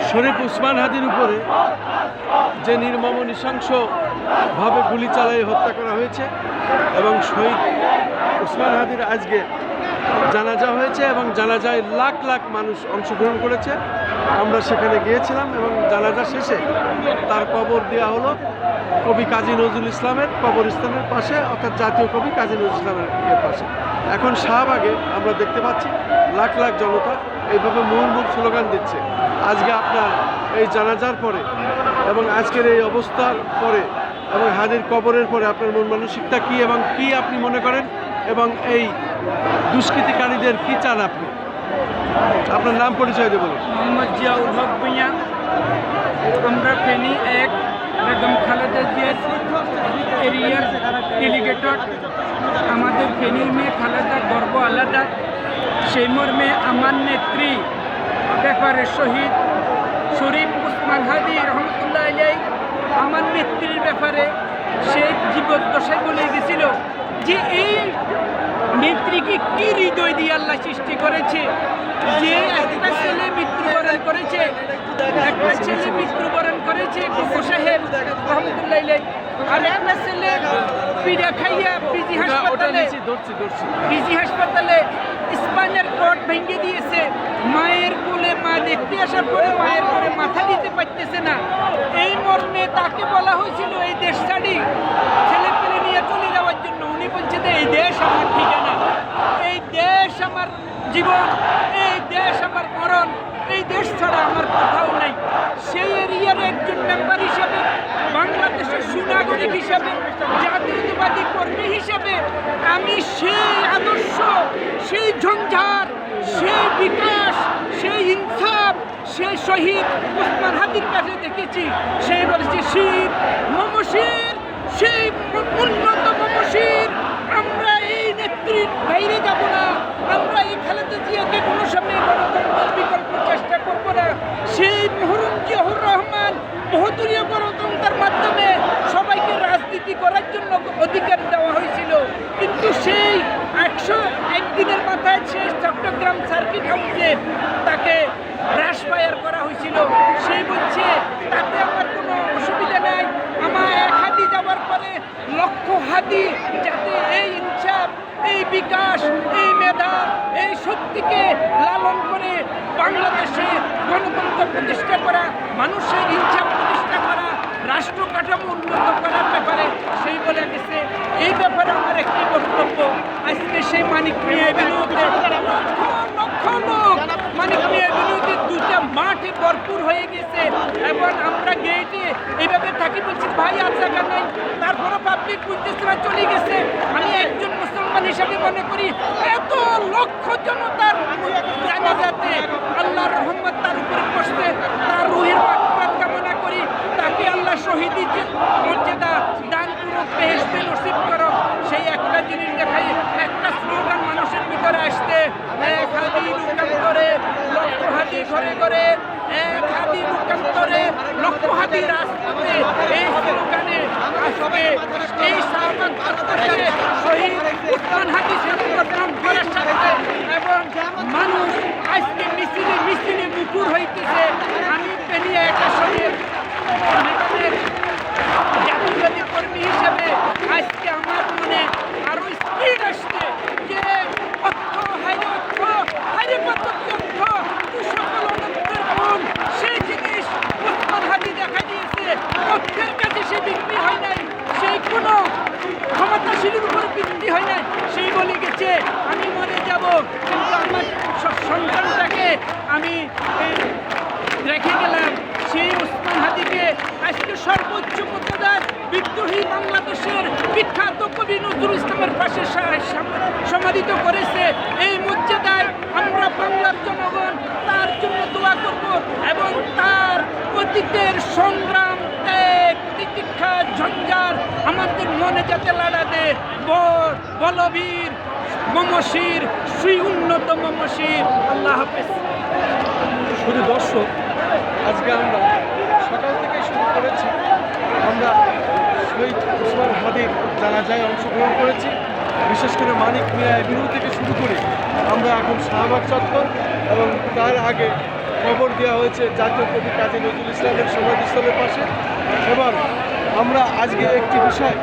শরীফ উসমান হাদির উপরে যে নির্মম নৃশংসভাবে গুলি চালিয়ে হত্যা করা হয়েছে এবং শহীদ উসমান হাদির আজকে জানাজা হয়েছে এবং জানাজায় লাখ লাখ মানুষ অংশগ্রহণ করেছে। আমরা সেখানে গিয়েছিলাম এবং জানাজা শেষে তার কবর দেওয়া হলো কবি কাজী নজরুল ইসলামের কবরস্থানের পাশে, অর্থাৎ জাতীয় কবি কাজী নজরুল ইসলামের পাশে। এখন শাহবাগে আমরা দেখতে পাচ্ছি লাখ লাখ জনতা এইভাবে মুহুর্মুখ স্লোগান দিচ্ছে। আজকে আপনার এই জানাজার পরে এবং আজকের এই অবস্থার পরে এবং হাদির কবরের পরে আপনার মন মানসিকতা কী এবং কি আপনি মনে করেন এবং এই দুষ্কৃতিকারীদের কি চান আপনি? আপনার নাম পরিচয় দিয়ে বলুন। মোহাম্মদ জিয়াউল হক ভূঁইয়া। আমরা ফেনী এক বেগম খালেদা জিয়ার এরিয়ার ডেলিগেটর। আমাদের ফেনীর মেয়ে খালেদা গর্ব আলাদা। সেই মর্মে আমার নেত্রী ব্যাপারে শহীদ শরীফ উসমান হাদি রহমতুল্লাহ আলাইহি আমার নেত্রীর ব্যাপারে সে জীবদ্দশায় বলে গেছিল যে এই নেত্রীকে কি হৃদয় দিয়ে আল্লাহ সৃষ্টি করেছে, যে একটা ছেলে মৃত্যুবরণ করেছে, কুকু সাহেব রহমতুল্লাহ আলাইহি, আর একটা ছেলে পিড়া খাইয়া পিজি হাসপাতালে স্পাইনাল কর্ড ভেঙে দিয়েছে। মায়ের কোলে মা দেখতে আসার পরে মায়ের কোলে মাথা দিতে পারতেছে না। এই মর্মে তাকে বলা হয়েছিল এই দেশ ছাড়ি ছেলে পেলে নিয়ে চলে যাওয়ার জন্য। উনি বলছে যে এই দেশ আমার ঠিকানা, এই দেশ আমার জীবন, এই দেশ আমার মরণ, এই দেশ ছাড়া আমার কোথাও নাই। সেই এরিয়ার একজন মেম্বার হিসাবে, বাংলাদেশের সুনাগরিক হিসাবে, জাতীয়তাবাদী কর্মী হিসাবে আমি সেই আদর্শ, সেই ঝঞ্ঝার, সেই বিকাশ, সেই ইনসাফ, সেই শহীদ উসমান হাদির কাছে দেখেছি। সেই বলেছে শির মমশির, সেই উন্নত মমশির। আমরা এই নেত্রীর বাইরে যাব না, আমরা এই খালেদা জিয়াকে কোনো সময় গণতন্ত্রের বিকল্প চেষ্টা করব না। সেই মহরুম জিয়াউর রহমান বহুদলীয় গণতন্ত্রের মাধ্যমে সবাইকে রাজনীতি করার জন্য অধিকার দেওয়া হয়েছিল, কিন্তু সেই 101 দিনের মাথায় শেষ চট্টগ্রাম সার্কিট হাউসে তাকে রাশ ফায়ার করা হয়েছিল। সেই বলছে তাতে আমার কোনো অসুবিধা নাই, আমার এক হাদি যাওয়ার পরে লক্ষ হাদি যাতে এই ইনসাফ, এই বিকাশ, এই মেধা, এই শক্তিকে লালন করে বাংলাদেশে গণতন্ত্র প্রতিষ্ঠা করা, মানুষের ইনসাফ প্রতিষ্ঠা করা, রাষ্ট্র কাঠামো উন্নত করার ব্যাপারে সেই বলে গেছে। এই ব্যাপারে আমার একটি বক্তব্য, আজকে সেই মানিক মিয়া এভিনিউতে লক্ষ লোক মানিক মিয়া এভিনিউতে দুটা মাঠে ভরপুর হয়ে গেছে এবং আমরা গেটে এইভাবে থাকি, বলছি ভাই আর জায়গা নাই, তারপরও পাবলিক বুঝতেছে না, চলে গেছে। আমি একজন মুসলমান হিসাবে মনে করি এত লক্ষ জনতার জানাজাতে আল্লাহর রহমত তার উপরে বসতে, তার রুহের মাগফিরাত কামনা করি, তাকে আল্লাহ শহীদি মর্যাদা দান করুক, বেহেশতে নসিব করো। সেই একটা জিনিস দেখাই, একটা স্লোগান মানুষের ভিতরে আসতে, এক হাদি রূপান্তরে লক্ষ হাদি ঘরে ঘরে, এক হাদি রূপান্তরে লক্ষ হাদি রাজপথে, এই স্লোগানে আজকে এই শাহবাগ চত্বরে শহীদ উসমান হাদি সংগঠন করার সাথে এবং মানুষ আজকে মিছিলে মিছিলে মুখর হইতেছে। আমি পেনিয়া একাশনের জাতীয়বাদী কর্মী হিসেবে আজকে আমার মনে আরো স্পিড আসছে যে অর্থ হাইরে অর্থ, হাইরে পদ্ধতি অর্থ, সকল অনন্তের গুণ, সেই জিনিস উসমান হাদি দেখা দিয়েছে। অর্থের কাছে সে বিক্রি হয় নাই, সেই কোনো ক্ষমতাশীলের উপর বিক্রি হয় নাই। সেই বলে গেছে আমি মরে যাব, কিন্তু আমার সন্তানটাকে আমি রেখে গেলাম। সেই উসমান হাদিকে আজকে সর্বোচ্চ মর্যাদার বিদ্রোহী বাংলাদেশের বিখ্যাত কবি নজরুল ইসলামের পাশে সমাধিত করেছে। এই মর্যাদায় আমরা বাংলার জনগণ তার জন্য দোয়া করব এবং তার অতীতের সংগ্রাম, ত্যাগ, তিতিক্ষা, ঝঞ্ঝার আমাদের মনে যাতে লাড়া দে। বলবীর মমশির, সুই উন্নত মমশির। আল্লাহ হাফেজ। শুধু দর্শক, আজকে আমরা সকাল থেকে শুরু করেছি, আমরা শহীদ উসমান হাদির জানাজায় অংশগ্রহণ করেছি। বিশেষ করে মানিক মিয়া এভিনিউ থেকে শুরু করে আমরা এখন শাহবাগ চত্বর এবং তার আগে কবর দেওয়া হয়েছে জাতীয় কবি কাজী নজরুল ইসলামের সমাধিস্থলের পাশে। এবং আমরা আজকে একটি বিষয়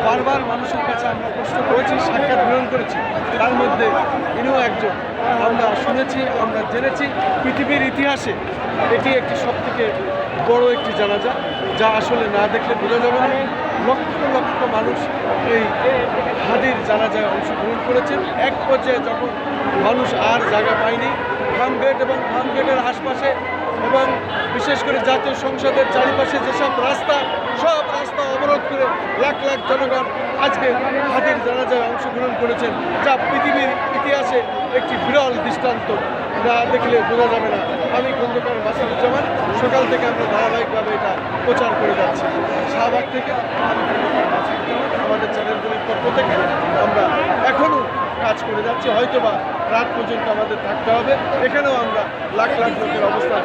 বারবার মানুষের কাছে আমরা প্রশ্ন করেছি, সাক্ষাৎ গ্রহণ করেছি, তার মধ্যে ইনিও একজন। আমরা শুনেছি, আমরা জেনেছি পৃথিবীর ইতিহাসে এটি একটি সবথেকে বড় একটি জানাজা, যা আসলে না দেখলে বোঝা যাবে না। লক্ষ লক্ষ মানুষ এই হাদির জানাজায় অংশগ্রহণ করেছেন। এক পর্যায়ে যখন মানুষ আর জায়গা পায়নি, ফার্মগেট এবং ফার্মগেটের আশপাশে এবং বিশেষ করে জাতীয় সংসদের চারিপাশে যেসব রাস্তা, সব রাস্তা অবরোধ করে লাখ লাখ জনগণ আজকে হাদির জানাজায় অংশগ্রহণ করেছেন, যা পৃথিবীর ইতিহাসে একটি বিরল দৃষ্টান্ত, যা দেখলে বোঝা যাবে না। আমি খন্দকার মাসুদুজ্জামান, সকাল থেকে আমরা ধারাবাহিকভাবে এটা প্রচার করে যাচ্ছি। শাহবাগ থেকে আমি খন্দকার মাসুদুজ্জামান, আমাদের চ্যানেলগুলির পক্ষ থেকে আমরা এখনও কাজ করে যাচ্ছি। হয়তোবা রাত পর্যন্ত আমাদের থাকতে হবে। এখানেও আমরা লাখ লাখ লোকের অবস্থান